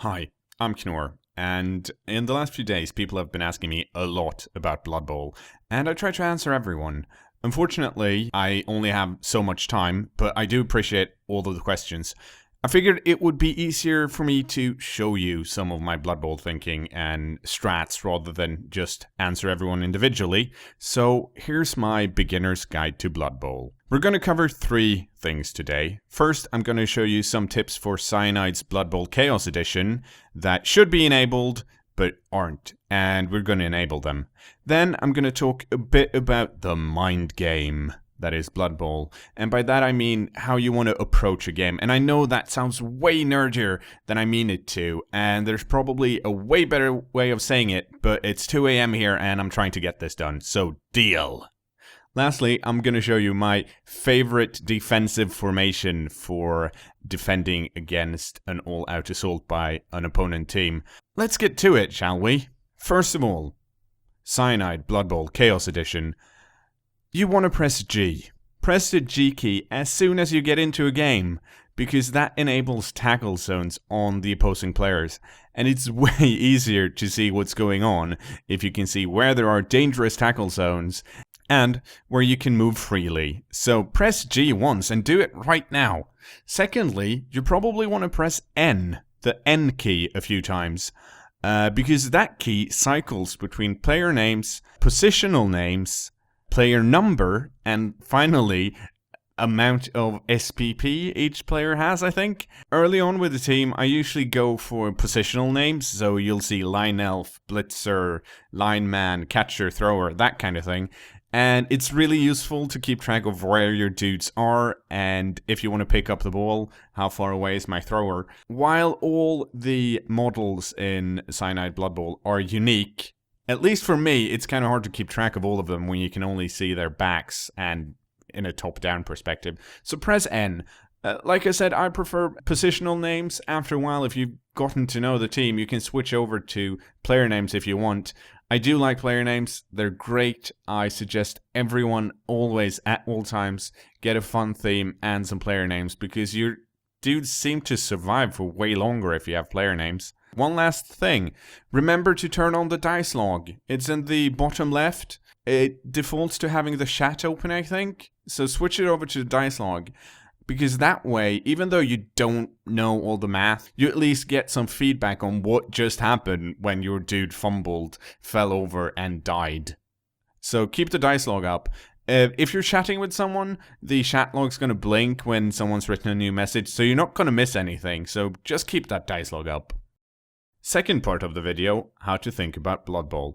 Hi, I'm cKnoor, and in the last few days people have been asking me a lot about BloodBowl, and I try to answer everyone. Unfortunately, I only have so much time, but I do appreciate all of the questions. I figured it would be easier for me to show you some of my BloodBowl thinking and strats rather than just answer everyone individually, so here's my beginner's guide to BloodBowl. We're going to cover three things today. First, I'm going to show you some tips for Cyanide's BloodBowl Chaos Edition that should be enabled but aren't, and we're going to enable them. Then I'm going to talk a bit about the mind game that is BloodBowl, and by that I mean how you want to approach a game. And I know that sounds way nerdier than I mean it to, and there's probably a way better way of saying it, but it's 2 AM here and I'm trying to get this done, so deal. Lastly, I'm going to show you my favorite defensive formation for defending against an all-out assault by an opponent team. Let's get to it, shall we? First of all, Cyanide BloodBowl Chaos Edition. You want to press G. Press the G key as soon as you get into a game, because that enables tackle zones on the opposing players. And it's way easier to see what's going on if you can see where there are dangerous tackle zones and where you can move freely. So press G once and do it right now. Secondly, you probably want to press N, the N key, a few times, because that key cycles between player names, positional names, player number, and finally, amount of SPP each player has, I think. Early on with the team, I usually go for positional names, so you'll see line elf, blitzer, lineman, catcher, thrower, that kind of thing. And it's really useful to keep track of where your dudes are, and if you want to pick up the ball, how far away is my thrower. While all the models in Cyanide BloodBowl are unique, at least for me, it's kind of hard to keep track of all of them when you can only see their backs and in a top-down perspective. So press N. Like I said, I prefer positional names. After a while, if you've gotten to know the team, you can switch over to player names if you want. I do like player names. They're great. I suggest everyone always, at all times, get a fun theme and some player names, because your dudes seem to survive for way longer if you have player names. One last thing. Remember to turn on the dice log. It's in the bottom left. It defaults to having the chat open, I think. So switch it over to the dice log, because that way, even though you don't know all the math, you at least get some feedback on what just happened when your dude fumbled, fell over, and died. So keep the dice log up. If you're chatting with someone, the chat log's going to blink when someone's written a new message, so you're not going to miss anything, so just keep that dice log up. Second part of the video, how to think about BloodBowl.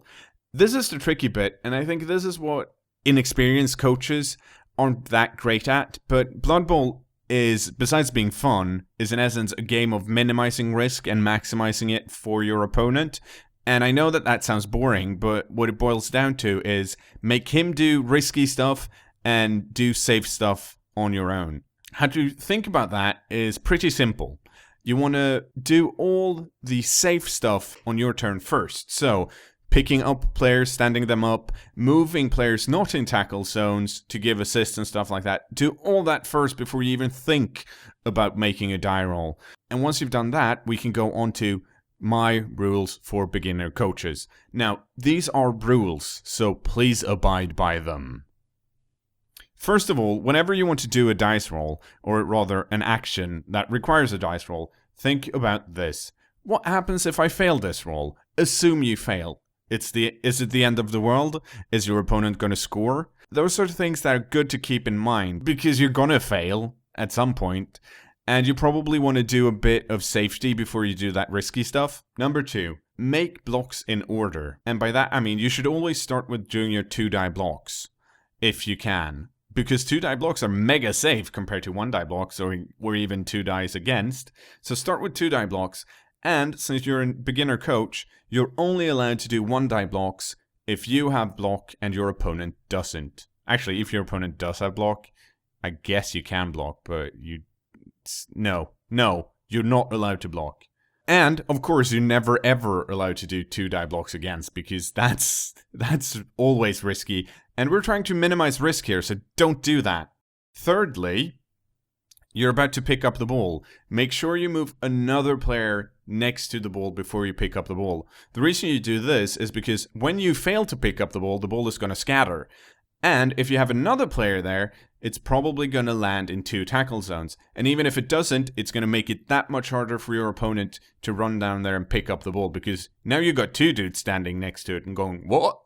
This is the tricky bit, and I think this is what inexperienced coaches aren't that great at, but BloodBowl is, besides being fun, is in essence a game of minimizing risk and maximizing it for your opponent. And I know that that sounds boring, but what it boils down to is make him do risky stuff and do safe stuff on your own. How to think about that is pretty simple. You want to do all the safe stuff on your turn first. So picking up players, standing them up, moving players not in tackle zones to give assists and stuff like that. Do all that first before you even think about making a die roll. And once you've done that, we can go on to my rules for beginner coaches. Now, these are rules, so please abide by them. First of all, whenever you want to do a dice roll, or rather an action that requires a dice roll, think about this. What happens if I fail this roll? Assume you fail. Is it the end of the world? Is your opponent going to score? Those are things that are good to keep in mind, because you're going to fail at some point, and you probably want to do a bit of safety before you do that risky stuff. Number 2, make blocks in order. And by that I mean you should always start with doing your 2-die blocks, if you can. Because 2-die blocks are mega safe compared to 1-die blocks, or even 2 dice against. So start with 2-die blocks. And since you're a beginner coach, you're only allowed to do 1-die blocks if you have block and your opponent doesn't. Actually, if your opponent does have block, I guess you can block, but no, you're not allowed to block. And, of course, you're never ever allowed to do 2-die blocks against, because that's always risky, and we're trying to minimize risk here, so don't do that. Thirdly, You're about to pick up the ball. Make sure you move another player next to the ball before you pick up the ball. The reason you do this is because when you fail to pick up the ball is going to scatter. And if you have another player there, it's probably going to land in 2 tackle zones. And even if it doesn't, it's going to make it that much harder for your opponent to run down there and pick up the ball, because now you've got 2 dudes standing next to it and going, What?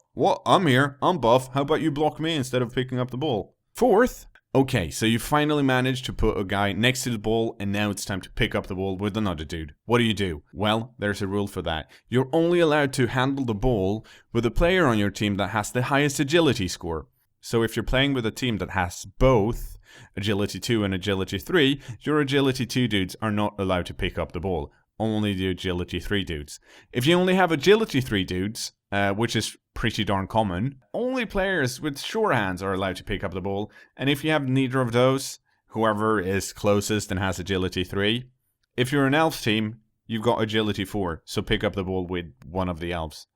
I'm here. I'm buff. How about you block me instead of picking up the ball? 4th. Okay, so you finally managed to put a guy next to the ball, and now it's time to pick up the ball with another dude. What do? Well, there's a rule for that. You're only allowed to handle the ball with a player on your team that has the highest agility score. So if you're playing with a team that has both Agility 2 and Agility 3, your Agility 2 dudes are not allowed to pick up the ball. Only the Agility 3 dudes. If you only have Agility 3 dudes, which is pretty darn common, only players with sure hands are allowed to pick up the ball. And if you have neither of those, whoever is closest and has Agility 3, if you're an elf team, you've got Agility 4, so pick up the ball with one of the elves.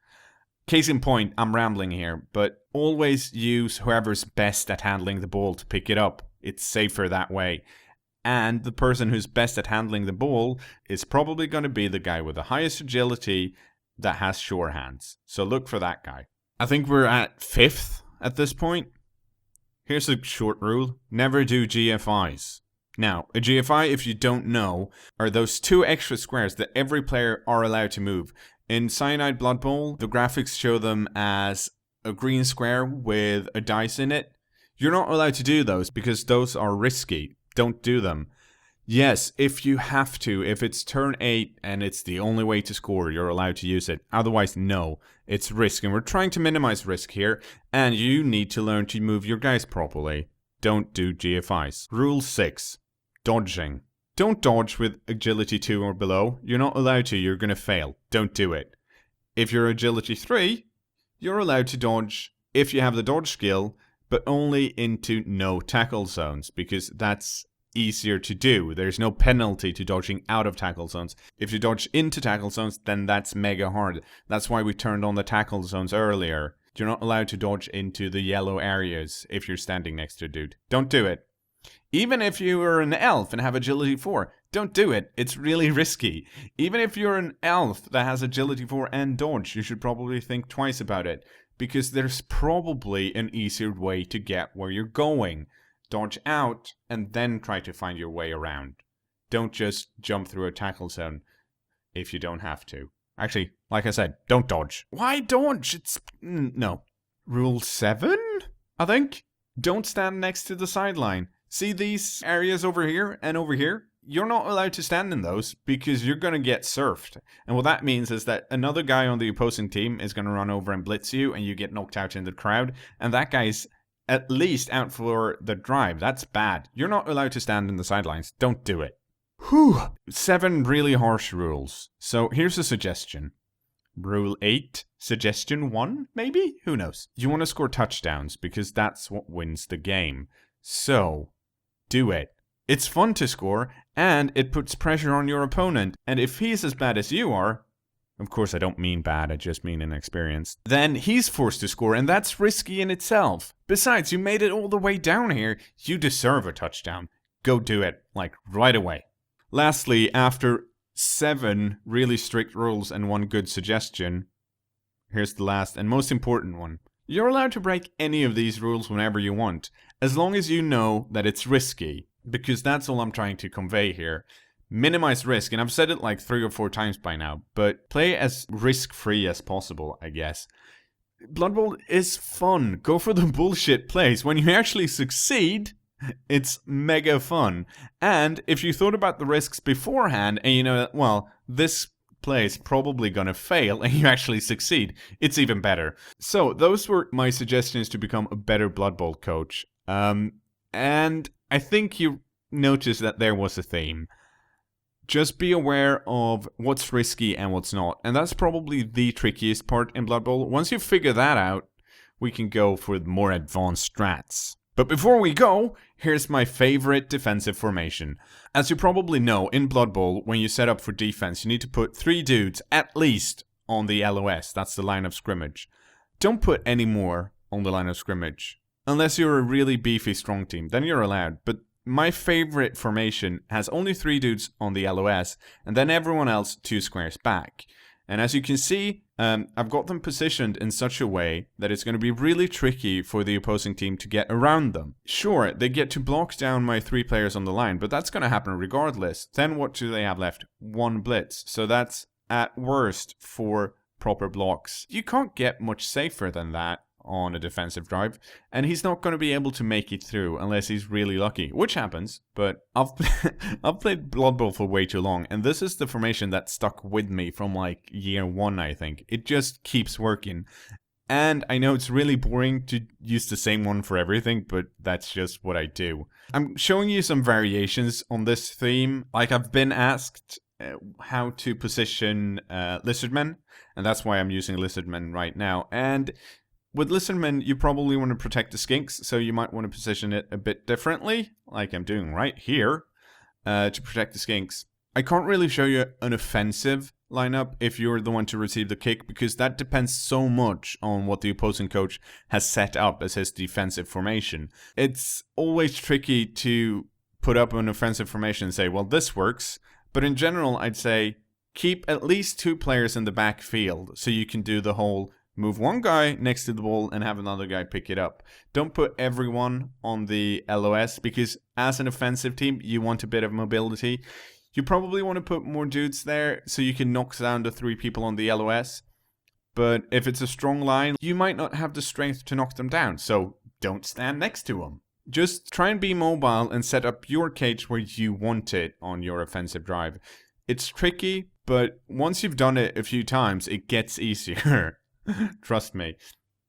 Case in point, I'm rambling here, but always use whoever's best at handling the ball to pick it up. It's safer that way. And the person who's best at handling the ball is probably going to be the guy with the highest agility that has sure hands. So look for that guy. I think we're at 5th at this point. Here's a short rule. Never do GFIs. Now, a GFI, if you don't know, are those 2 extra squares that every player are allowed to move. In Cyanide BloodBowl, the graphics show them as a green square with a dice in it. You're not allowed to do those because those are risky. Don't do them. Yes, if you have to, if it's turn 8 and it's the only way to score, you're allowed to use it. Otherwise, no. It's risk, and we're trying to minimize risk here, and you need to learn to move your guys properly. Don't do GFIs. Rule 6. Dodging. Don't dodge with Agility 2 or below. You're not allowed to. You're going to fail. Don't do it. If you're Agility 3, you're allowed to dodge if you have the dodge skill, but only into no tackle zones, because that's easier to do. There's no penalty to dodging out of tackle zones. If you dodge into tackle zones, then that's mega hard. That's why we turned on the tackle zones earlier. You're not allowed to dodge into the yellow areas if you're standing next to a dude. Don't do it. Even if you are an elf and have Agility 4, don't do it. It's really risky. Even if you're an elf that has Agility 4 and dodge, you should probably think twice about it, because there's probably an easier way to get where you're going. Dodge out and then try to find your way around. Don't just jump through a tackle zone if you don't have to. Actually, like I said, don't dodge. Why dodge? No. Rule 7, I think? Don't stand next to the sideline. See these areas over here and over here? You're not allowed to stand in those because you're going to get surfed. And what that means is that another guy on the opposing team is going to run over and blitz you, and you get knocked out in the crowd. And that guy's at least out for the drive. That's bad. You're not allowed to stand in the sidelines. Don't do it. Whew. 7 really harsh rules. So here's a suggestion. Rule 8, suggestion 1, maybe? Who knows? You want to score touchdowns because that's what wins the game. So, do it. It's fun to score, and it puts pressure on your opponent. And if he's as bad as you are, of course I don't mean bad, I just mean inexperienced, then he's forced to score, and that's risky in itself. Besides, you made it all the way down here. You deserve a touchdown. Go do it, like, right away. Lastly, after 7 really strict rules and 1 good suggestion, here's the last and most important one. You're allowed to break any of these rules whenever you want, as long as you know that it's risky, because that's all I'm trying to convey here. Minimize risk, and I've said it like 3 or 4 times by now, but play as risk-free as possible, I guess. BloodBowl is fun. Go for the bullshit plays. When you actually succeed, it's mega fun. And if you thought about the risks beforehand, and you know that, well, this play's probably gonna fail, and you actually succeed, it's even better. So those were my suggestions to become a better BloodBowl coach. And I think you noticed that there was a theme. Just be aware of what's risky and what's not. And that's probably the trickiest part in BloodBowl. Once you figure that out, we can go for the more advanced strats. But before we go, here's my favorite defensive formation. As you probably know, in BloodBowl, when you set up for defense, you need to put 3 dudes at least on the LOS. That's the line of scrimmage. Don't put any more on the line of scrimmage. Unless you're a really beefy strong team, then you're allowed. But my favorite formation has only 3 dudes on the LOS, and then everyone else 2 squares back. And as you can see, I've got them positioned in such a way that it's going to be really tricky for the opposing team to get around them. Sure, they get to block down my 3 players on the line, but that's going to happen regardless. Then what do they have left? 1 blitz. So that's at worst 4 proper blocks. You can't get much safer than that on a defensive drive, and he's not going to be able to make it through unless he's really lucky, which happens. But I've played Blood Bowl for way too long, and this is the formation that stuck with me from like year 1, I think. It just keeps working, and I know it's really boring to use the same one for everything, but that's just what I do. I'm showing you some variations on this theme. Like, I've been asked how to position Lizardmen, and that's why I'm using Lizardmen right now. And with Lizardmen, you probably want to protect the skinks, so you might want to position it a bit differently, like I'm doing right here, to protect the skinks. I can't really show you an offensive lineup if you're the one to receive the kick, because that depends so much on what the opposing coach has set up as his defensive formation. It's always tricky to put up an offensive formation and say, well, this works, but in general, I'd say keep at least 2 players in the backfield so you can do the whole move 1 guy next to the ball and have another guy pick it up. Don't put everyone on the LOS, because as an offensive team, you want a bit of mobility. You probably want to put more dudes there so you can knock down the 3 people on the LOS. But if it's a strong line, you might not have the strength to knock them down, so don't stand next to them. Just try and be mobile and set up your cage where you want it on your offensive drive. It's tricky, but once you've done it a few times, it gets easier. Trust me.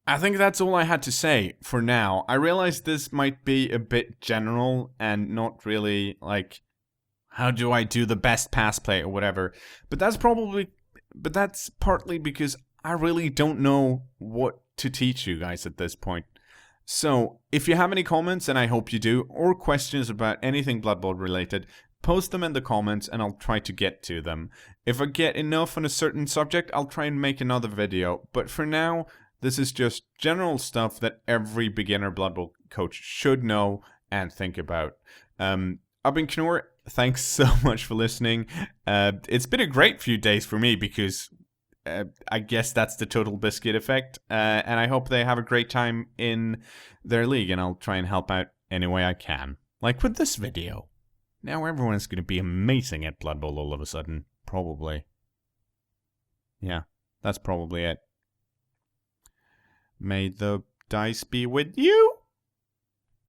I think that's all I had to say for now. I realize this might be a bit general and not really like, how do I do the best pass play or whatever. But that's partly because I really don't know what to teach you guys at this point. So, if you have any comments, and I hope you do, or questions about anything Blood Bowl related, post them in the comments and I'll try to get to them. If I get enough on a certain subject, I'll try and make another video. But for now, this is just general stuff that every beginner Blood Bowl coach should know and think about. I've been cKnoor. Thanks so much for listening. It's been a great few days for me because I guess that's the Total Biscuit effect. And I hope they have a great time in their league, and I'll try and help out any way I can. Like with this video. Now everyone's going to be amazing at Blood Bowl all of a sudden. Probably. Yeah, that's probably it. May the dice be with you.